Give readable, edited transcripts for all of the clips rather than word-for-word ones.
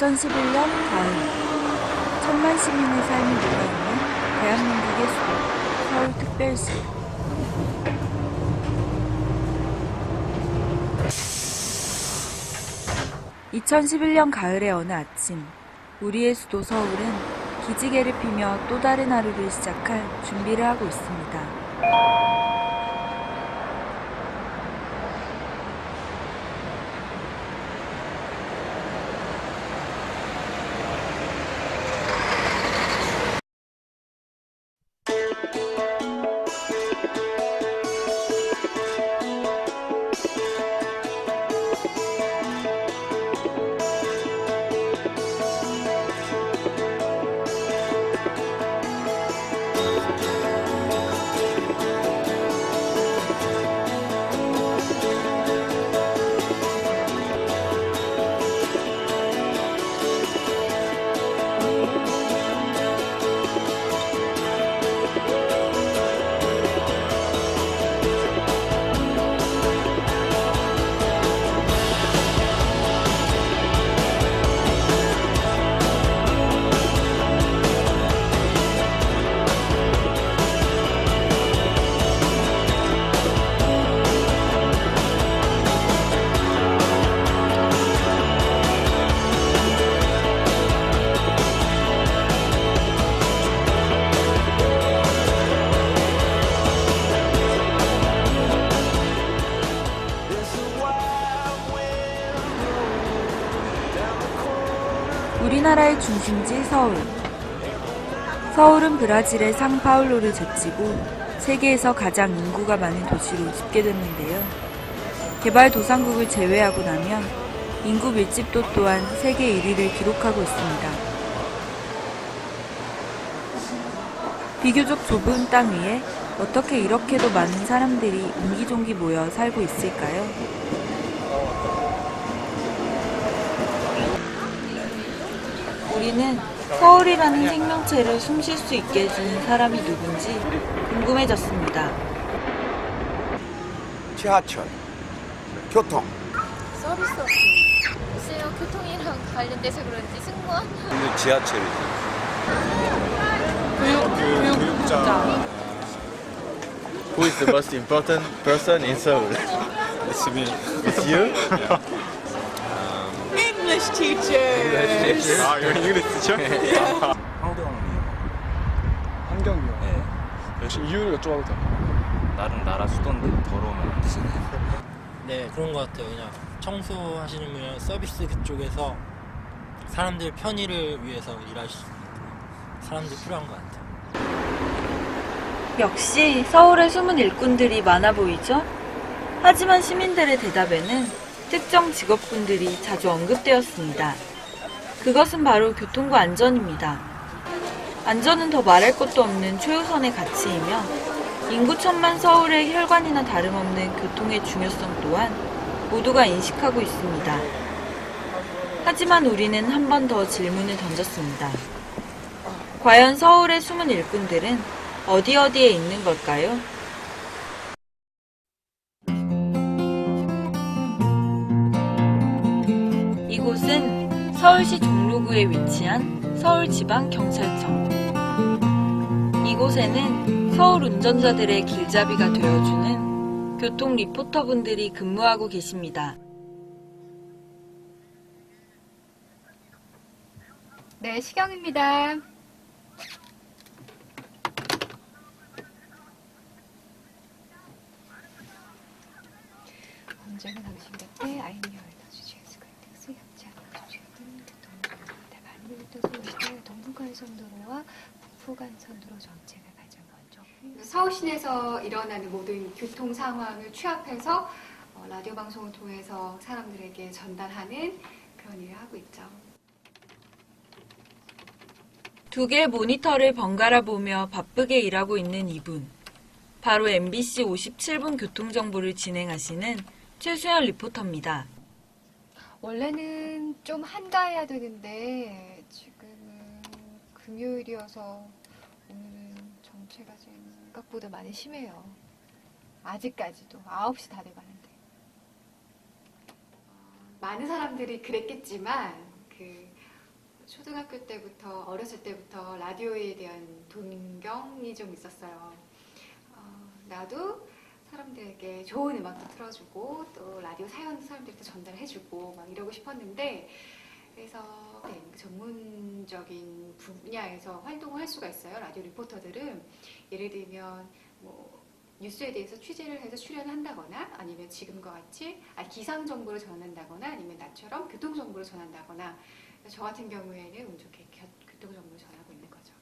2011년 가을, 천만 시민의 삶이 녹아있는 대한민국의 수도, 서울특별시. (2011년) 가을의 어느 아침, 우리의 수도 서울은 기지개를 피며 또 다른 하루를 시작할 준비를 하고 있습니다. 우리나라의 중심지 서울. 서울은 브라질의 상파울로를 제치고 세계에서 가장 인구가 많은 도시로 집계됐는데요. 개발도상국을 제외하고 나면 인구 밀집도 또한 세계 1위를 기록하고 있습니다. 비교적 좁은 땅 위에 어떻게 이렇게도 많은 사람들이 옹기종기 모여 살고 있을까요? 우리는 서울이라는 생명체를 숨쉴 수 있게 해주는 사람이 누군지 궁금해졌습니다. 지하철, 교통. 서비스 업종. 글쎄요, 교통이랑 관련돼서 그런지 승무원? 근데 지하철이지. 교육자. Who is the most important person in Seoul? It's me. It's you? English teacher. 아, you're an English teacher? 환경위원. 환경위원. 네. 역시 이유를 여쭤봐도 돼. 나름 나라 수도인데 더러우면 안 되잖아요. 네, 그런 것 같아요. 그냥 청소하시는 분이랑 서비스 그쪽에서 사람들 편의를 위해서 일하시는 사람들이 필요한 것 같아요. 역시 서울의 숨은 일꾼들이 많아 보이죠? 하지만 시민들의 대답에는 특정 직업군들이 자주 언급되었습니다. 그것은 바로 교통과 안전입니다. 안전은 더 말할 것도 없는 최우선의 가치이며 인구 천만 서울의 혈관이나 다름없는 교통의 중요성 또한 모두가 인식하고 있습니다. 하지만 우리는 한 번 더 질문을 던졌습니다. 과연 서울의 숨은 일꾼들은 어디에 있는 걸까요? 이곳은 서울시 종로구에 위치한 서울지방경찰청. 이곳에는 서울 운전자들의 길잡이가 되어주는 교통 리포터분들이 근무하고 계십니다. 네, 시경입니다. 언제나 당신 곁에 아이니어를 주시할 수가 있는 수협지 않은 주시는 대만민도 동부간선도로와 북부간선도로 정책을 가장 먼저 서울시내에서 일어나는 모든 교통 상황을 취합해서 라디오 방송을 통해서 사람들에게 전달하는 그런 일을 하고 있죠. 두 개의 모니터를 번갈아 보며 바쁘게 일하고 있는 이분. 바로 MBC 57분 교통정보를 진행하시는 최수연 리포터입니다. 원래는 좀 한가해야 되는데 지금은 금요일이어서 오늘은 정체가 생각보다 많이 심해요. 아직까지도 9시 다 돼가는데. 많은 사람들이 그랬겠지만 초등학교 때부터 어렸을 때부터 라디오에 대한 동경이 좀 있었어요. 나도 사람들에게 좋은 음악도 틀어주고 또 라디오 사연 사람들한테 전달해주고 막 이러고 싶었는데 그래서 전문적인 분야에서 활동을 할 수가 있어요. 라디오 리포터들은 예를 들면 뭐 뉴스에 대해서 취재를 해서 출연한다거나 아니면 지금과 같이 기상 정보를 전한다거나 아니면 나처럼 교통 정보를 전한다거나 저 같은 경우에는 운 좋게 교통 정보를 전하고 있는 거죠.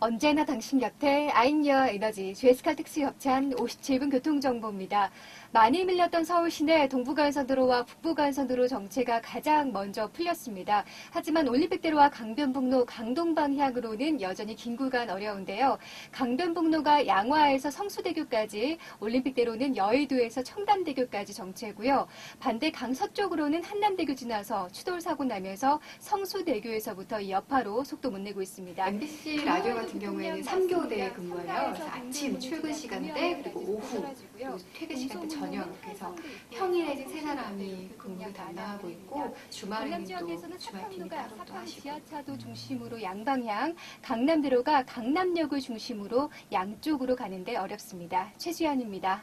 언제나 당신 곁에 아인유어 에너지 GS칼 특수 협찬 57분 교통정보입니다. 많이 밀렸던 서울 시내 동부간선도로와 북부간선도로 정체가 가장 먼저 풀렸습니다. 하지만 올림픽대로와 강변북로 강동 방향으로는 여전히 긴 구간 어려운데요. 강변북로가 양화에서 성수대교까지, 올림픽대로는 여의도에서 청담대교까지 정체고요. 반대 강서쪽으로는 한남대교 지나서 추돌 사고 나면서 성수대교에서부터 이 여파로 속도 못 내고 있습니다. MBC 라디오 같은 경우에는 3교대에 근무해요. 그래서 아침 출근 시간대 그리고 오후 그리고 퇴근 시간대 저녁 그래서 평일에는 3사람이 근무를 담당하고 있고 주말에는 또 주말 팀이 따로 또 하시고 지하차도 중심으로 양방향 강남대로가 강남역을 중심으로 양쪽으로 가는데 어렵습니다. 최수연입니다.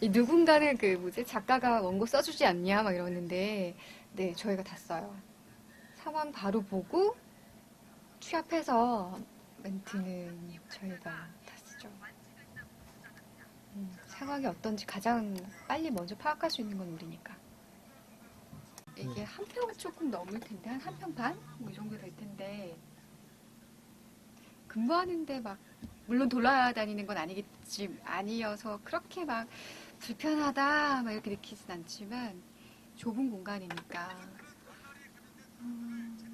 누군가는 작가가 원고 써주지 않냐 막 이러는데 네 저희가 다 써요. 상황 바로 보고 취합해서 멘트는 저희가 다 쓰죠. 상황이 어떤지 가장 빨리 먼저 파악할 수 있는 건 우리니까. 이게 한 편 조금 넘을 텐데 한 편 반? 뭐 이 정도 될 텐데 근무하는데 막 물론 돌아다니는 건 아니어서 그렇게 막 불편하다 막 이렇게 느끼진 않지만 좁은 공간이니까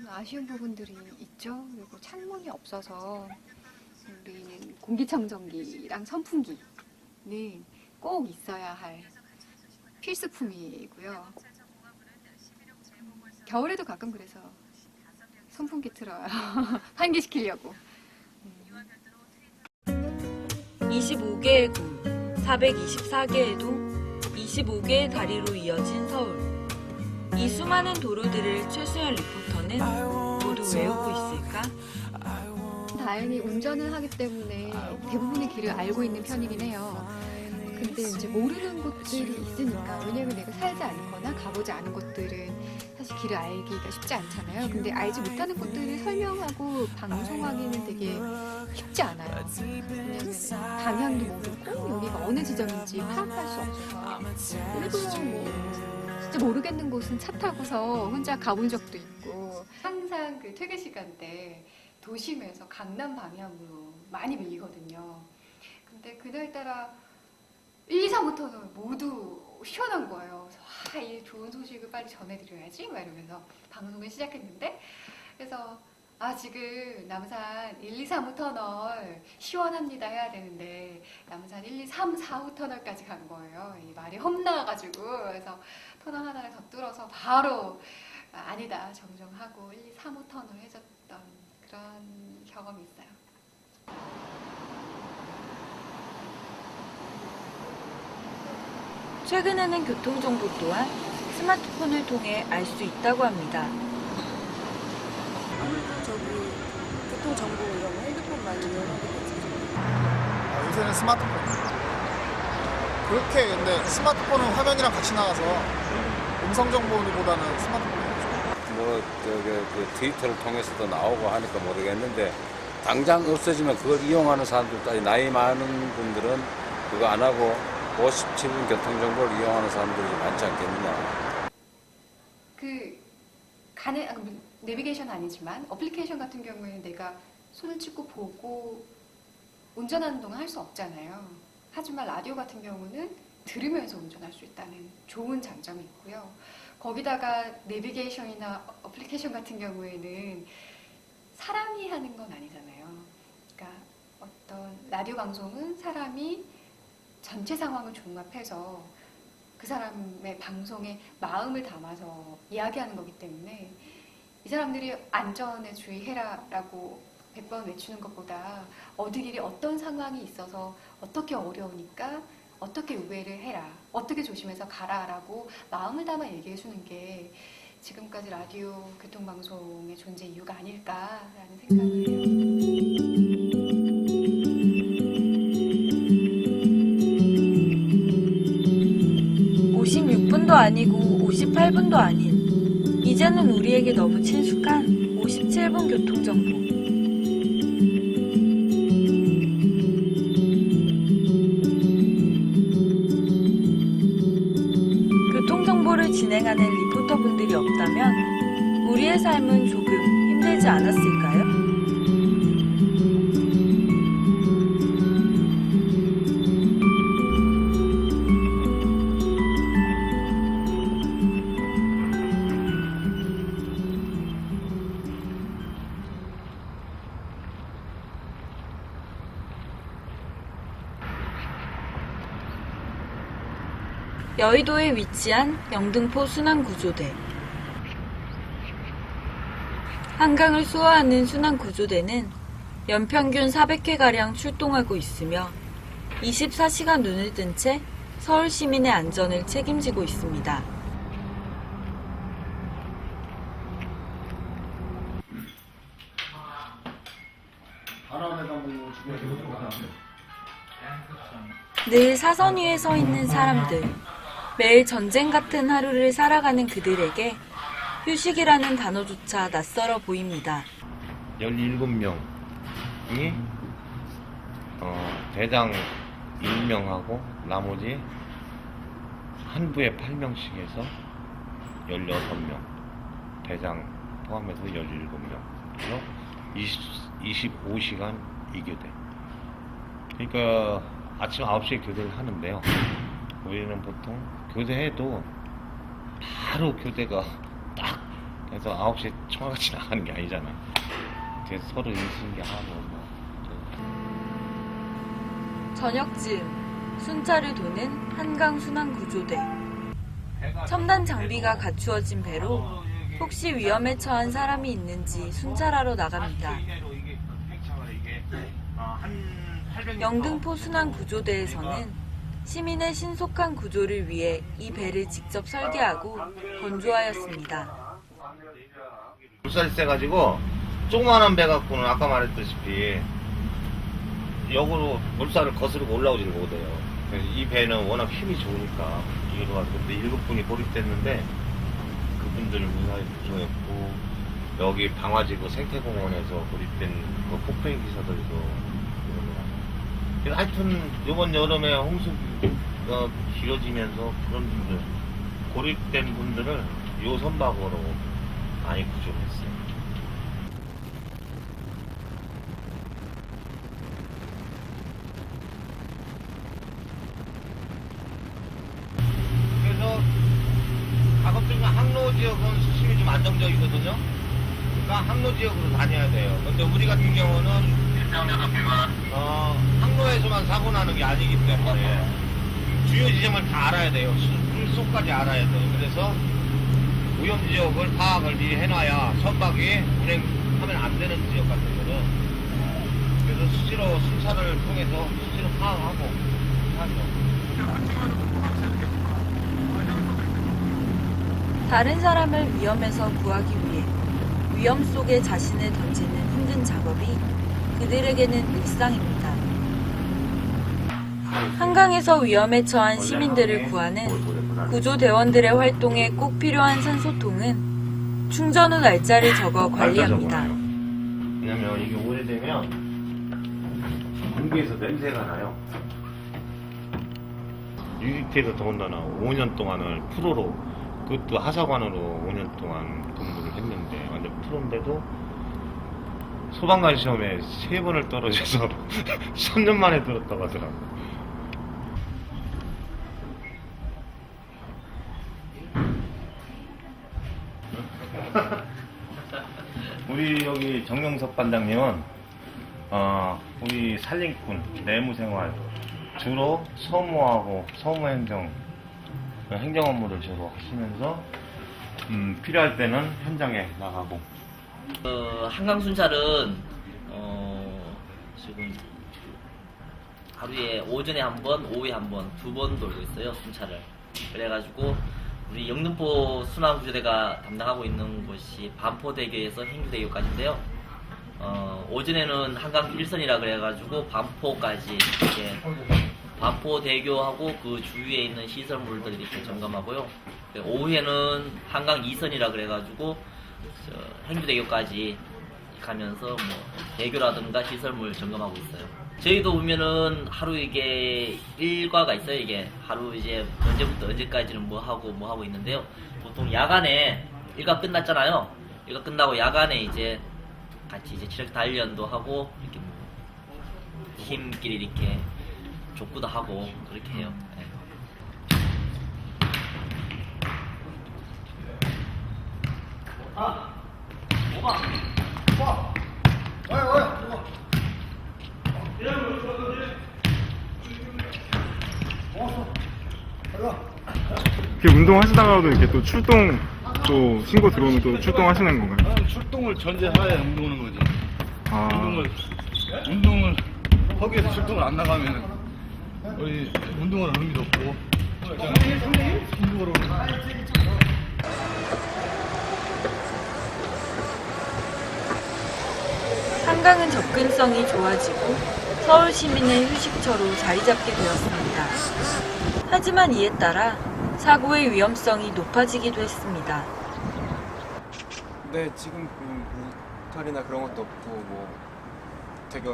아쉬운 부분들이 있죠. 그리고 창문이 없어서 우리는 공기청정기랑 선풍기는 꼭 있어야 할 필수품이고요. 겨울에도 가끔 그래서 선풍기 틀어요. 환기시키려고. 25개의 군, 424개의 동, 25개의 다리로 이어진 서울. 이 수많은 도로들을 최수연 리포터는 모두 외우고 있을까? 다행히 운전을 하기 때문에 대부분의 길을 알고 있는 편이긴 해요. 근데 이제 모르는 곳들이 있으니까, 왜냐면 내가 살지 않거나 가보지 않은 곳들은 사실 길을 알기가 쉽지 않잖아요. 근데 알지 못하는 곳들을 설명하고 방송하기는 되게 쉽지 않아요. 왜냐면 방향도 모르고 여기가 어느 지점인지 파악할 수 없어서 일부러 진짜 모르겠는 곳은 차 타고서 혼자 가본 적도 있고, 항상 퇴근 시간대 도심에서 강남 방향으로 많이 밀리거든요. 근데 그날따라 1, 2, 3부터는 모두 시원한 거예요. 그래서 이 좋은 소식을 빨리 전해드려야지 막 이러면서 방송을 시작했는데, 그래서 지금 남산 1, 2, 3호 터널 시원합니다 해야 되는데 남산 1, 2, 3, 4호 터널까지 간 거예요. 이 말이 험나가지고. 그래서 터널 하나를 더 뚫어서 바로 아니다 정정하고 1, 2, 3호 터널 해줬던 그런 경험이 있어요. 최근에는 교통정보 또한 스마트폰을 통해 알 수 있다고 합니다. 교통정보 이런 거 핸드폰 많이 이용하겠지. 요새는 스마트폰. 그렇게 근데 스마트폰은 화면이랑 같이 나가서 음성 정보보다는 스마트폰이 그 트위터를 통해서도 나오고 하니까 모르겠는데, 당장 없어지면 그걸 이용하는 사람들, 나이 많은 분들은 그거 안 하고 57분 교통정보를 이용하는 사람들이 많지 않겠느냐. 내비게이션 아니지만 어플리케이션 같은 경우에는 내가 손을 찍고 보고 운전하는 동안 할 수 없잖아요. 하지만 라디오 같은 경우는 들으면서 운전할 수 있다는 좋은 장점이 있고요. 거기다가 내비게이션이나 어플리케이션 같은 경우에는 사람이 하는 건 아니잖아요. 그러니까 어떤 라디오 방송은 사람이 전체 상황을 종합해서 그 사람의 방송에 마음을 담아서 이야기하는 거기 때문에 이 사람들이 안전에 주의해라라고 100번 외치는 것보다 어디길이 어떤 상황이 있어서 어떻게 어려우니까 어떻게 우회를 해라, 어떻게 조심해서 가라라고 마음을 담아 얘기해 주는 게 지금까지 라디오 교통방송의 존재 이유가 아닐까라는 생각을 해요. 56분도 아니고 58분도 아닌 이제는 우리에게 너무 친숙한 57분 교통정보. 교통정보를 진행하는 리포터분들이 없다면 우리의 삶은 조금 힘들지 않았을까요? 여의도에 위치한 영등포 순환구조대. 한강을 수호하는 순환구조대는 연평균 400회가량 출동하고 있으며 24시간 눈을 뜬 채 서울 시민의 안전을 책임지고 있습니다. 늘 사선 위에 서 있는 사람들. 매일 전쟁 같은 하루를 살아가는 그들에게 휴식이라는 단어조차 낯설어 보입니다. 17명이 대장 1명하고 나머지 한 부에 8명씩 해서 16명, 대장 포함해서 17명. 그래서 25시간 2교대. 그러니까 아침 9시에 교대를 하는데요. 우리는 보통 교대해도 바로 교대가 딱 해서 9시에 청아같이 나가는 게 아니잖아. 그래서 서로 인신기하고 저녁쯤 순찰을 도는 한강 순환구조대. 첨단 장비가 갖추어진 배로 혹시 위험에 처한 사람이 있는지 순찰하러 나갑니다. 영등포 순환구조대에서는 시민의 신속한 구조를 위해 이 배를 직접 설계하고 건조하였습니다. 물살이 세가지고 조그만한 배 갖고는 아까 말했다시피 역으로 물살을 거스르고 올라오지를 못해요. 그래서 이 배는 워낙 힘이 좋으니까 이리로 가서 그때 7분이 고립됐는데 그분들을 무사히 구조했고, 여기 방화지구 생태공원에서 고립된 그 폭행 기사들도. 하여튼 이번 여름에 홍수가 길어지면서 그런 분들, 고립된 분들을 요 선박으로 많이 구조했어요. 그래서 가급적이면 항로 지역은 수심이 좀 안정적이거든요. 그러니까 항로 지역으로 다녀야 돼요. 근데 우리 같은 경우는 항로에서만 사고 나는 게 아니기 때문에 주요 지점을 다 알아야 돼요. 물속까지 알아야 돼요. 그래서 오염 지역을 파악을 미리 해놔야 선박이 운행하면 안 되는 지역 같은 거는, 그래서 수시로 순찰을 통해서 수시로 파악하고 하죠. 다른 사람을 위험에서 구하기 위해 위험 속에 자신을 던지는 힘든 작업이 그들에게는 일상입니다. 한강에서 위험에 처한 시민들을 구하는 구조대원들의 활동에 꼭 필요한 산소통은 충전 후 날짜를 적어 관리합니다. 왜냐면 이게 오래되면 공기에서 냄새가 나요. 유리티에서 더군다나 5년 동안을 프로로, 그것도 하사관으로 5년 동안 근무를 했는데 완전 프로인데도 소방관 시험에 3번을 떨어져서 3년 만에 들었다고 하더라고. 우리 여기 정명석 반장님은 우리 산림꾼 내무생활 주로 서무하고 서무행정, 행정 업무를 주로 하시면서 필요할 때는 현장에 나가고. 한강 순찰은 지금 하루에 오전에 한 번, 오후에 한 번, 2번 돌고 있어요, 순찰을. 그래가지고 우리 영등포 순환구조대가 담당하고 있는 곳이 반포대교에서 행주대교까지인데요. 오전에는 한강 1선이라 그래가지고 반포까지 이렇게 반포대교하고 그 주위에 있는 시설물들 이렇게 점검하고요. 오후에는 한강 2선이라 그래가지고 행주대교까지 가면서 뭐 대교라든가 시설물 점검하고 있어요. 저희도 보면은 하루 이게 일과가 있어요. 이게 하루 이제 언제부터 언제까지는 뭐 하고 있는데요. 보통 야간에 일과 끝났잖아요. 일과 끝나고 야간에 이제 같이 이제 체력 단련도 하고 이렇게 뭐 팀끼리 이렇게 족구도 하고 그렇게 해요. 네. 이렇게 운동하시다가도 이렇게 또 출동 또 신고 들어오면 또 출동하시는 건가요? 출동을 전제하에 운동하는 거지. 아. 운동을 하기 위해서 출동을 안 나가면 우리 운동을 하는 의미도 없고. 한강은 접근성이 좋아지고 서울 시민의 휴식처로 자리 잡게 되었습니다. 하지만 이에 따라 사고의 위험성이 높아지기도 했습니다. 네, 지금 울타리나 그런 것도 없고 뭐 되게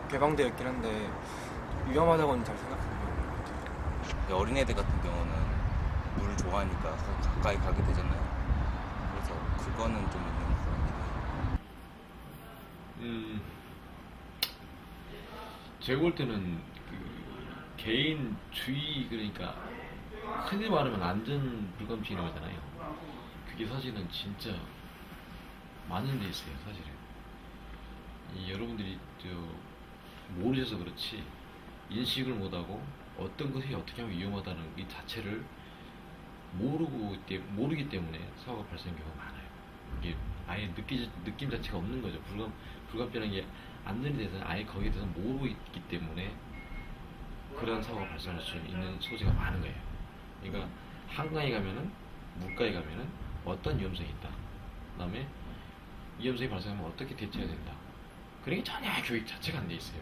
개방되어 있긴 한데 위험하다고는 잘 생각합니다. 어린애들 같은 경우는 물 좋아하니까 가까이 가게 되잖아요. 그래서 그거는 좀 있는 것 같아요. 제가 볼 때는 그 개인주의, 그러니까 흔히 말하면 안전 불감증이라고 하잖아요. 그게 사실은 진짜 많은 데 있어요, 사실은. 여러분들이 모르셔서 그렇지 인식을 못하고 어떤 것이 어떻게 하면 위험하다는 이 자체를 모르기 때문에 사고가 발생하는 경우가 많아요. 이게 아예 느낌 자체가 없는 거죠. 불감증이라는 게 안전에 대해서는 아예 거기에 대해서 모르고 있기 때문에 그런 사고가 발생할 수 있는 소지가 많은 거예요. 그러니까 한강에 가면은, 물가에 가면은 어떤 위험성이 있다. 그 다음에 위험성이 발생하면 어떻게 대처해야 된다. 그런 게 전혀 교육 자체가 안 돼 있어요.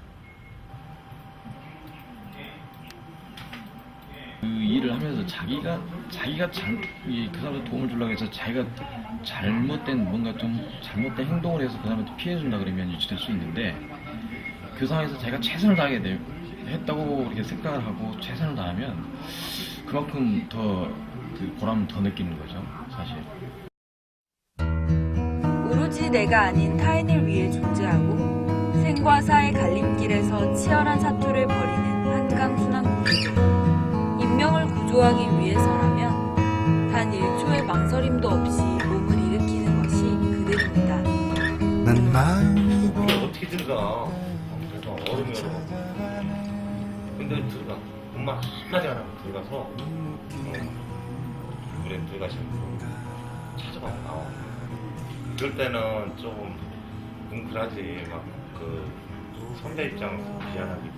그 일을 하면서 자기가 그 사람한테 도움을 주려고 해서 자기가 뭔가 좀 잘못된 행동을 해서 그 사람한테 피해준다 그러면 유치될 수 있는데, 그 상황에서 자기가 최선을 다하게 했다고 이렇게 생각을 하고 최선을 다하면 그만큼 더 그 보람을 더 느끼는 거죠, 사실. 오로지 내가 아닌 타인을 위해 존재하고 생과 사의 갈림길에서 치열한 사투를 벌이는 한강 순환구조. 인명을 구조하기 위해서라면 단 1초의 망설임도 없이 몸을 일으키는 것이 그들입니다. 난 마음이 어떻게 들어가? 얼음이 근데 들어가. 엄마 한마디 안 하고 들어가서 물에 들어가시는 분 찾아봐 나와. 그럴 때는 조금 뭉클하지. 막 그 선배 입장에서 미안하기도.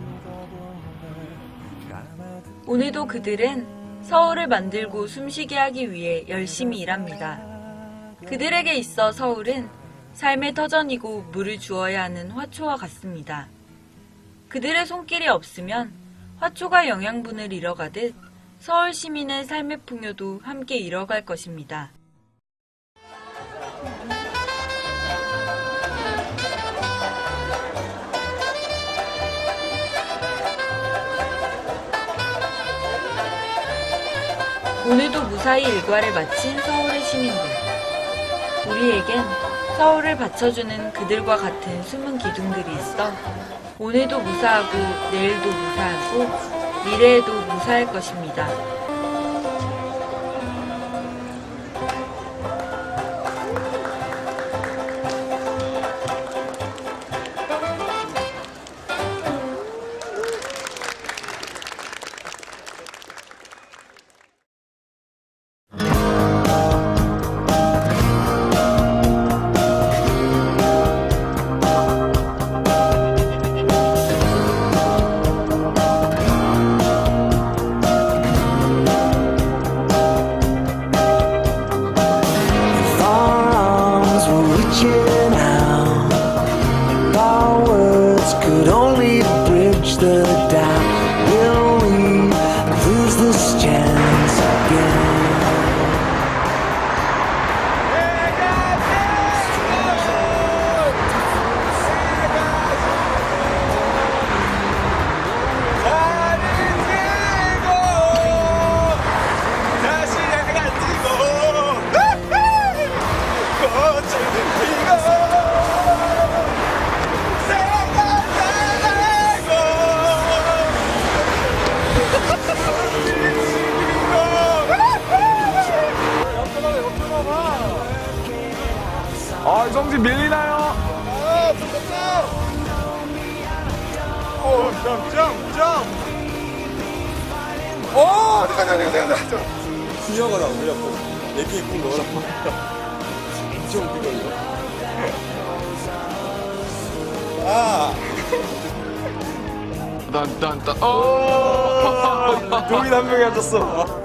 오늘도 그들은 서울을 만들고 숨쉬게 하기 위해 열심히 일합니다. 그들에게 있어 서울은 삶의 터전이고 물을 주어야 하는 화초와 같습니다. 그들의 손길이 없으면 화초가 영양분을 잃어가듯 서울 시민의 삶의 풍요도 함께 잃어갈 것입니다. 오늘도 무사히 일과를 마친 서울의 시민들. 우리에겐 서울을 받쳐주는 그들과 같은 숨은 기둥들이 있어 오늘도 무사하고 내일도 무사하고 미래에도 무사할 것입니다. 아, 성진 밀리나요? 아, 붙었다! 오, 점! 오, 내가. 구형을 안 올렸고, 얘기 입고 넣으라고. 엄청 웃기거든요. 아! 딴. 어! 동인 한 명이 앉았어.